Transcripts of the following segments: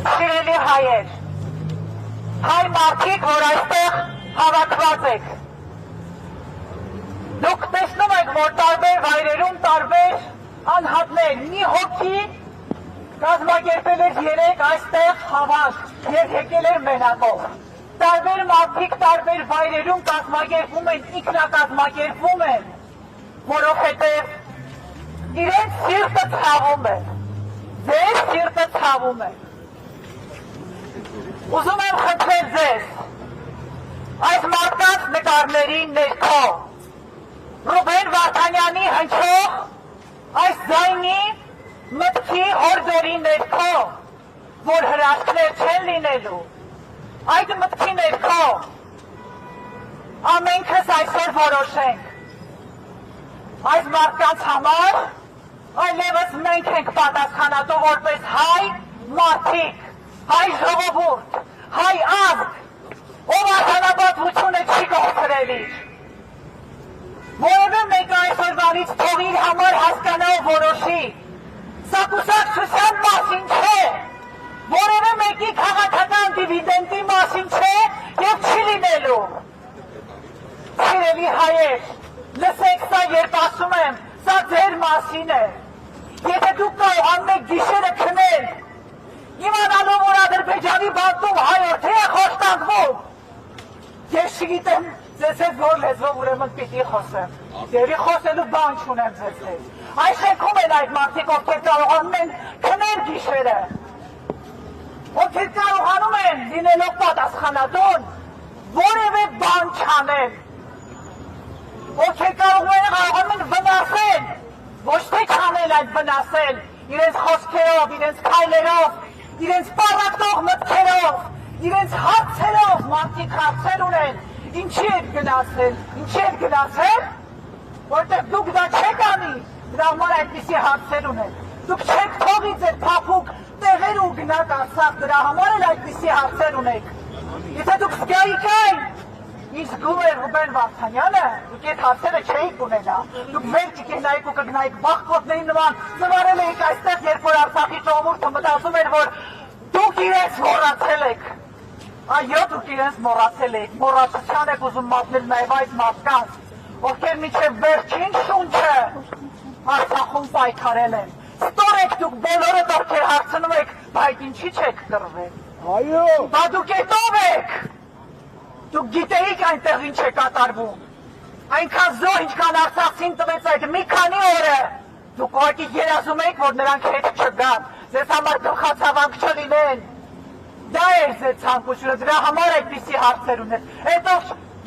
Սիրելի հայեր, հայ մարդիկ, որ այստեղ հավաքված եք, դուք տեսնում եք, որ տարբեր վայրերում տարբեր անհատներ, մի հոգի կազմակերպել էր 3 այստեղ հավաք և եկել էր մենակով։ Տարբեր մարդիկ տարբեր վայրերում կազմակերպում են, ինքնակազմակերպում են, որովհետև իրենց սիրտը ցավում է, ձեր սիրտը ցավում է։ Ուզում եմ խնդրել ձեզ, այս մարդկանց նկարների ներքո, Ռուբեն Վարդանյանի հնչող այս ձայնի մտքի հորդորի ներքո, որ հրաշքներ չեն լինելու, այդ մտքի ներքո ամենքս այսօր որոշենք, այս մարդկանց համար այլևս մենք ենք պատասխանատու որպես հայ մարդիկ, հայ ժողովուրդ, հայ ազգ, ով արդարաբացությունը չի կողտրել իր։ Որևէ մեկը այսօրվանից թող իր համար հասկանա ու որոշի, սա կուսակցության մասին չէ, որևէ մեկի քաղաքական դիվիդենդի մասին չէ և չի լինելու։ Սիրելի հայեր, լսեք սա, երբ ասում եմ, սա ձեր մասին է։ Եթե դուք կարողանում եք գիշերը քնել, իմանալով, որ Ադրբեջանի բանտում հայորդի է խոշտանգվում, ես չգիտեմ ձեզ հետ որ լեզվով ուրեմն պիտի խոսեմ, երի խոսելու բան չունեմ ձեզ հետ։ Այս շենքում են այդ մարդիկ, ովքեր կարողանում են քնել գիշերը, ովքեր կարողանում են լինելով պատասխանատուն, որևէ բան չանել, ովքեր կարողանում են վնասել, ոչ թե չանել այդ վնասել, իրենց խոսքերով, իրենց քայլերով, իրենց պառակտող մտքերով, իրենց հարցերով, մարդիկ հարցեր ունեն, ինչի եք գնացել, որտեղ դուք դա չեք անի, դրա համար այդպիսի հարցեր ունեն, դուք չեք թողի ձեր փափուկ տեղեր ու գնաք Արցախ, դրա համար էլ այդպիսի հարցեր ունեք, եթե դուք զգայիք այն, ինչ զգում է Ռուբեն Վարդանյանը, դուք այդ հարցերը չէիք ունենա, դուք վեր չկենայիք ու կգնայիք բախկոտների նման, ծվարել էիք այստեղ, երբ որ Արցախի ժողովուրդը մտածում էր, որ դուք իրենց մոռացել եք, այո, դուք իրենց մոռացել եք, մոռացության եք ուզում մատնել նաև այս մարդկանց, ովքեր մինչև վերջին շունչը Արցախում պայքարել են, ստոր եք դուք բոլորդ ովքեր հարցնում եք, բայց ինչի չեք կռվել, բա դուք էտով եք, դուք գիտեիք այնտեղ ինչ է կատարվում, այնքան զոհ ինչքան Արցախցին տվեց այդ մի քանի օրը, դուք ուղղակի երազում եք, որ նրանք հետ չգան, ձեզ համար գլխացավանք չլինեն, դա էր ձեր ցանկությունը, դրա համար այդպիսի հարցեր ունեն, հետո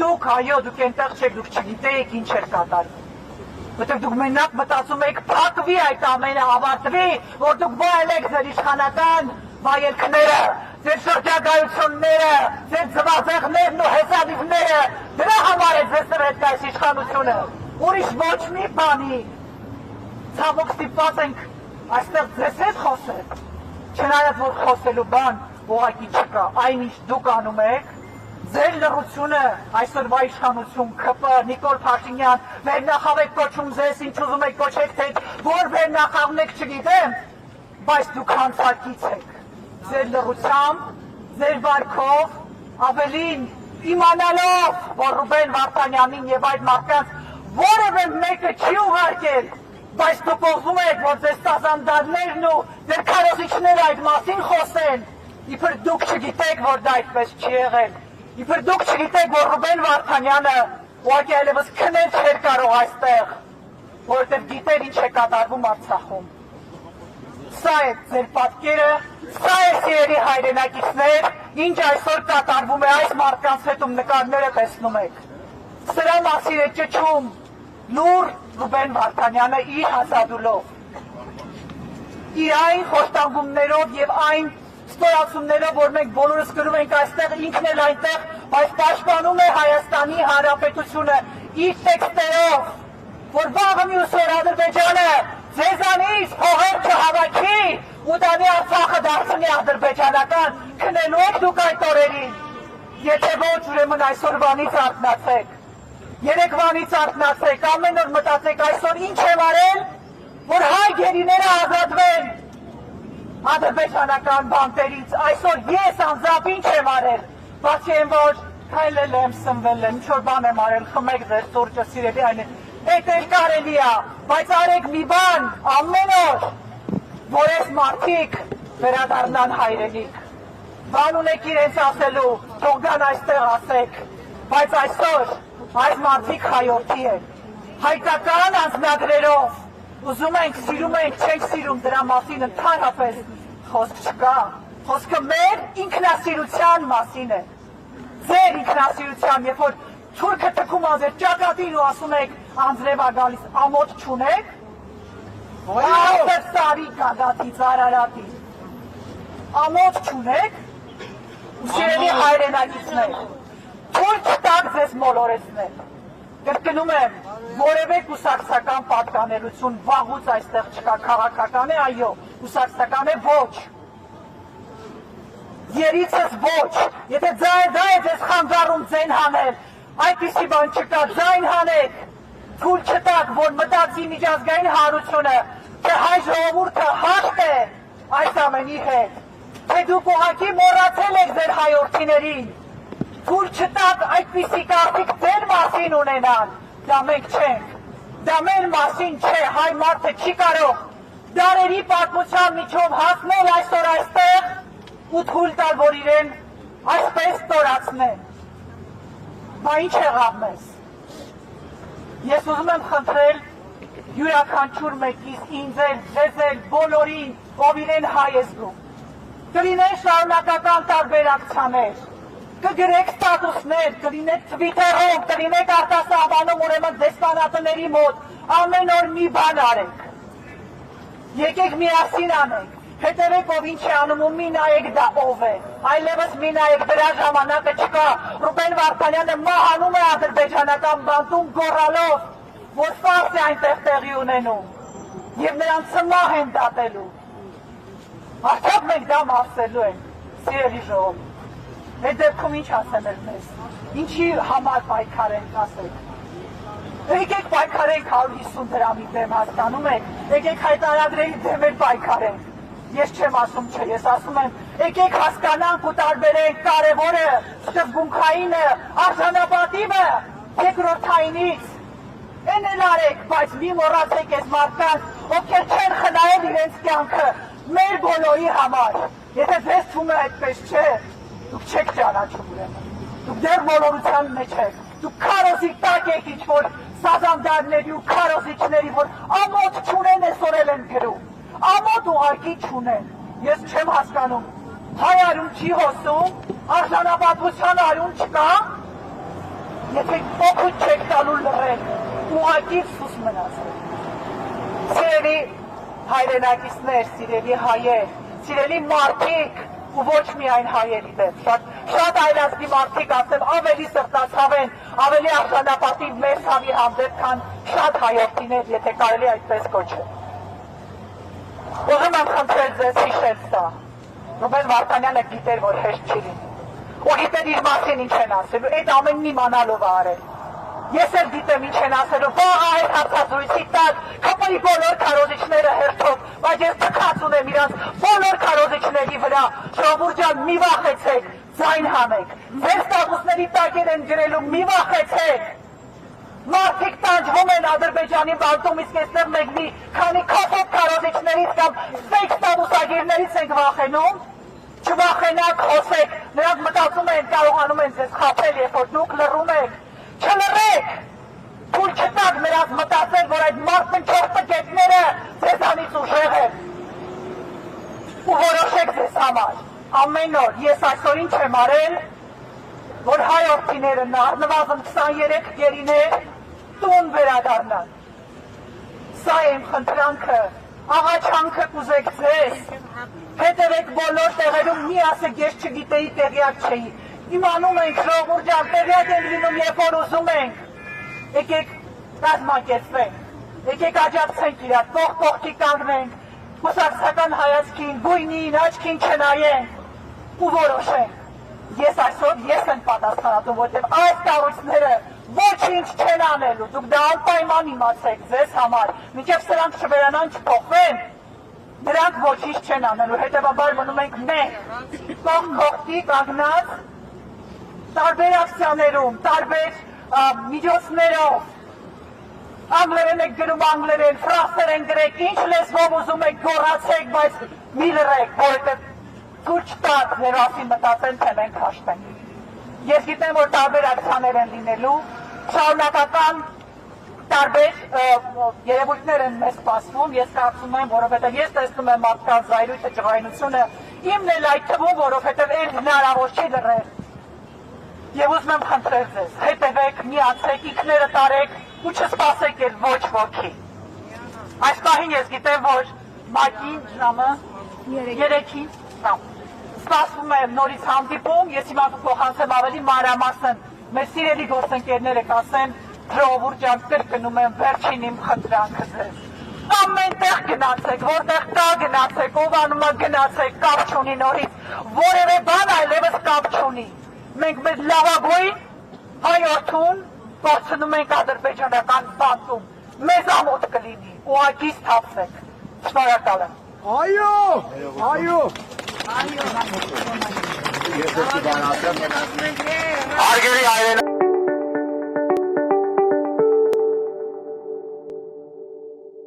դուք, այո, դուք այնտեղ չեք, դուք չգիտեիք ինչ էր կատարվում, որտեղ դուք մենակ մտածում եք փակվի այդ ամենը, ավարտվի, որ դուք վայելեք ձեր իշխանական վայելքները, ձեր շրջագայությունները, ձեր ձվածեղներն ու հեսանիվները, դրա համար է ձեզ տվեց այս իշխանությունը, ուրիշ ոչ մի բանի, ցավոք ստիպված ենք այստեղ ձեզ հետ խոսել, չնայած որ խոսելու բան ուղղակի չկա, այնինչ դուք անում եք, ձեր լռությունը այսօրվա իշխանություն, ՔՊ, Նիկոլ Փաշինյան, վերնախավ եք կոչում ձեզ, ինչ ուզում եք կոչեք, թե որ վերնախավն եք չգիտեմ, բայց դուք հանցակից եք, ձեր լռությամբ, ձեր վարքով, ավելին իմանալով, որ Ռուբեն Վարդանյանին և այդ մարդկանց որևէ մեկը չի ուղարկել, բայց դուք ուզում եք, որ ձեզ տազանդարներն ու ձեր քարոզիչները այդ մասին խոսեն, իբր դուք չգիտեք, որ դա այդպես չի եղել, իբր դուք չգիտեք, որ Ռուբեն Վարդանյանը ուղղակի այլևս քնել չէր կարող այստեղ, որովհետև գիտեր ինչ է կատարվում Արցախում։ Սա է ձեր պատկերը, սա է սիրելի հայրենակիցներ, ինչ այսօր կատարվում է այս մարդկանց հետում նկարները տեսնում եք։ Սրա մասին է ճչում լուր Ռուբեն Վարդանյանը իր հաստատելով։ Իր այն խոշտանգումներով և այն ստորացումներով, որ մենք բոլորս կրում ենք այստեղ, ինքն էլ այնտեղ, բայց պաշտպանում է Հայաստանի Հանրապետությունը իր տեքստերով, որ վաղը մյուս օր Ադրբեջանը ձեզանից փողեր չհավաքի ու տանի Արցախը դարձնի ադրբեջանական, քնելու եք դուք այդ օրերին, եթե ոչ ուրեմն այսօրվանից արթնացեք, երեկվանից արթնացեք, ամեն օր մտածեք այսօր ինչ եմ արել որ հայ գերիները ազատվեն ադրբեջանական բանտերից, այսօր ես անձամբ ինչ եմ արել, բացի եմ, որ քայլել եմ, սնվել եմ, ինչ-որ բան եմ արել, խմեք ձեր սուրճը, սիրելի այն էլ կարելի է, բայց արեք մի բան, ամեն օր, որ այս մարդիկ վերադառնան հայրենիք, բան ունեք իրենց ասելու, թող գան այստեղ ասեք, բայց այսօր այս մարդիկ հայորդի են, հայկական անձնագրերով, ուզում ենք, սիրում ենք, չենք սիրում, դրա մասին ընդհանրապես խոսք չկա, խոսքը մեր ինքնասիրության մասին է, ձեր ինքնասիրության, երբ որ թուրքը թքում ազեր ճակատին ու ասում եք անձրև ա գալիս, ամոթ չունեք, այսր սարի գագաթից Արարատի, ամոթ չունեք, ու սիրելի հայրենակիցներ, թույլ չտաք ձեզ մոլորեցնել, կրկնում եմ, որևէ կուսակցական պատկանելություն վաղուց այստեղ չկա, քաղաքական է, այո, կուսակցական է ոչ, երիցս ոչ, եթե դա է ձեզ խանգարում ձեն հանել, այդպիսի բան չկա, ձայն հանեք, թույլ չտաք, որ մտածի միջազգային հանրությունը, թե հայ ժողովուրդը հաշտ է այս ամենի հետ, թե դուք ուղղակի մոռացել եք ձեր հայորդիներին, թույլ չտաք այդպիսի կարծիք ձեր մասին ունենան, դա մենք չենք, դա մեր մասին չէ, հայ մարդը չի կարող դարերի պատմության միջով հասնել այսօր այստեղ ու թույլ տալ, որ իրեն այսպես ստորացնեն, բա ինչ եղավ մեզ, ես ուզում եմ խնդրել յուրաքանչյուր մեկից ինձ էլ, ձեզ էլ, բոլորին, ով իրեն հայ է զգում, կլինեն շարունակական տարբեր ակցիաներ, կգրեք ստատուսներ, կլինեք Twitter-ում, կլինեք արտասահմանում ուրեմն դեսպանատների մոտ, ամեն օր մի բան արեք, եկեք միասին անենք, հետևեք ով ինչ է անում ու մի նայեք դա ով է, այլևս մի նայեք դրա ժամանակը չկա, Ռուբեն Վարդանյանը մահանում է ադրբեջանական բանտում գոռալով, որ ֆարս է այնտեղ տեղի ունենում, և նրան ծմահ են դատելու, արդյոք մենք դա մարսելու ենք, սիրելի ժողովուրդ, այդ դեպքում ինչ ասեմ էլ մեզ, ինչի համար պայքար ենք ասեք, եկեք պայքարենք 150 դրամի դեմ հասկանում եք, եկեք հայտարարների դեմ էլ պայքարենք, ես չեմ ասում չէ, ես ասում եմ, եկեք հասկանանք ու տարբերենք կարևորը, սկզբունքայինը, արժանապատիվը, երկրորդայինից, են էլ արեք, բայց մի մոռացեք այս մարդկանց, ովքեր չեն խնայել իրենց կյանքը, մեր բոլորի համար, եթե ձեզ թվում է այդպես չէ, դուք չեք ճանաչում ուրեմն, դուք դեռ մոլորության մեջ եք, դուք քարոզի տակ եք ինչ-որ սազանդարների ու քարոզիչների, որ ամոթ չունեն այսօր են գրում, ամոթ ուղղակի չունեն, ես չեմ հասկանում, հայ արյուն չի հոսում, արժանապատվության արյուն չկա, եթե օգուտ չեք տալու լռել, ուղղակի սուս մնացել, սիրելի հայրենակիցներ, սիրելի հայեր, սիրելի մարդիկ, ու ոչ միայն հայերի դեմ, շատ այլազգի մարդիկ ասեմ, ավելի սրտացավ են, ավելի արժանապատիվ մեր ցավի հանդեպ, քան շատ հայորդիներ, եթե կարելի այդպես կոչել։ Ուզում եմ խնդրել ձեզ հիշել սա, Ռուբեն Վարդանյանը գիտեր, որ հեշտ չի լինի, ու գիտեր իր մասին ինչ են ասելու, այդ ամենն իմանալով է արել։ Ես էլ գիտեմ ինչ են ասելու, վաղ այդ հարցազրույցի տակ ԿՊ-ի բոլոր քարոզիչները հերթով, բայց ես թքած ունեմ իրանց բոլոր քարոզիչների վրա, ժողովուրդ ջան, մի վախեցեք, ձայն հանեք, ձեր ստատուսների տակեր են գրելու, մի վախեցեք, մարդիկ տանջվում են Ադրբեջանի բանտում, իսկ այստեղ մենք մի քանի քոսոտ քարոզիչներից կամ ֆեյք ստատուսագիրներից ենք վախենում, չվախենաք, խոսեք, նրանք մտածում են, կարողանում են ձեզ խաբել, երբ որ դուք լռում եք, չլռեք, թույլ չտաք նրանց մտածել, որ այդ մարտնչող տկետները ձեզանից ուժեղ են, ու որոշեք ձեզ համար, ամեն օր, ես այսօր ինչ եմ արել, որ հայ որդիները առնվազն 23 գերիներ տուն վերադառնան, սա իմ խնդրանքը, աղաչանքը կուզեք ձեզ, հետևեք բոլոր տեղերում, մի ասեք ես չգիտեի, տեղյակ չէի, իմանում ենք ժողովուրդ ջան, տեղյակ ենք լինում, երբ որ ուզում ենք, եկեք կազմակերպվենք, եկեք աջակցենք իրար, կողքի կանգնենք, կուսակցական հայացքին, գույնին, աչքին չնայենք ու որոշենք։ Ես այսօր եմ պատասխանատու, որտեղ այս կառույցները ոչինչ չեն անելու, դուք դա անպայման իմացեք ձեզ համար, մինչև սրանք չվերանան, չփոխվեն, նրանք ոչինչ չեն անելու, հետևաբար մնում ենք մենք, կողքի կանգնած, տարբեր ակցիաներում, տարբեր միջոցներով, անգլերեն եք գրում անգլերեն, ֆրանսերեն գրեք, ինչ լեզվով ուզում եք գոռացեք, բայց մի լռեք, որովհետև թույլ չտաք ներասին մտածեն, թե մենք հաշտենք։ Ես գիտեմ, որ տարբեր ակցիաներ են լինելու, շարունակական տարբեր երևույթներ են մեզ սպասվում, ես կարծում եմ, որովհետև ես տեսնում եմ մարդկանց զայրույթը, ջղայնությունը, իմն էլ այդ թվում, որովհետև այն հնարավոր չի լռել։ Եվ ուզում եմ խնդրել ձեզ, հետևեք, միացեք, ինքները տարեք ու չսպասեք էլ ոչ ոքի։ Այս պահին ես գիտեմ, որ մակին ժամը 3-ին սպասվում է նորից հանդիպում, ես հիմա փոխանցեմ ավելի մանրամասն, մեր սիրելի գործընկերները կասեն, ժողովուրդ ջան, կրկնում եմ վերջին իմ խնդրանքը ձեզ։ Ամեն տեղ գնացեք, որտեղ կա գնացեք, ով անում է գնացեք, կապ չունի նորից, որևէ բան այլևս կապ չունի։ Մենք մեր լավագույն հայորդուն գործնում ենք ադրբեջանական բանտում, մեզ ամոթ կլինի, ուղղակի սթափվեք, շնորհակալ եմ։ Այո։ Հարգելի հայրեն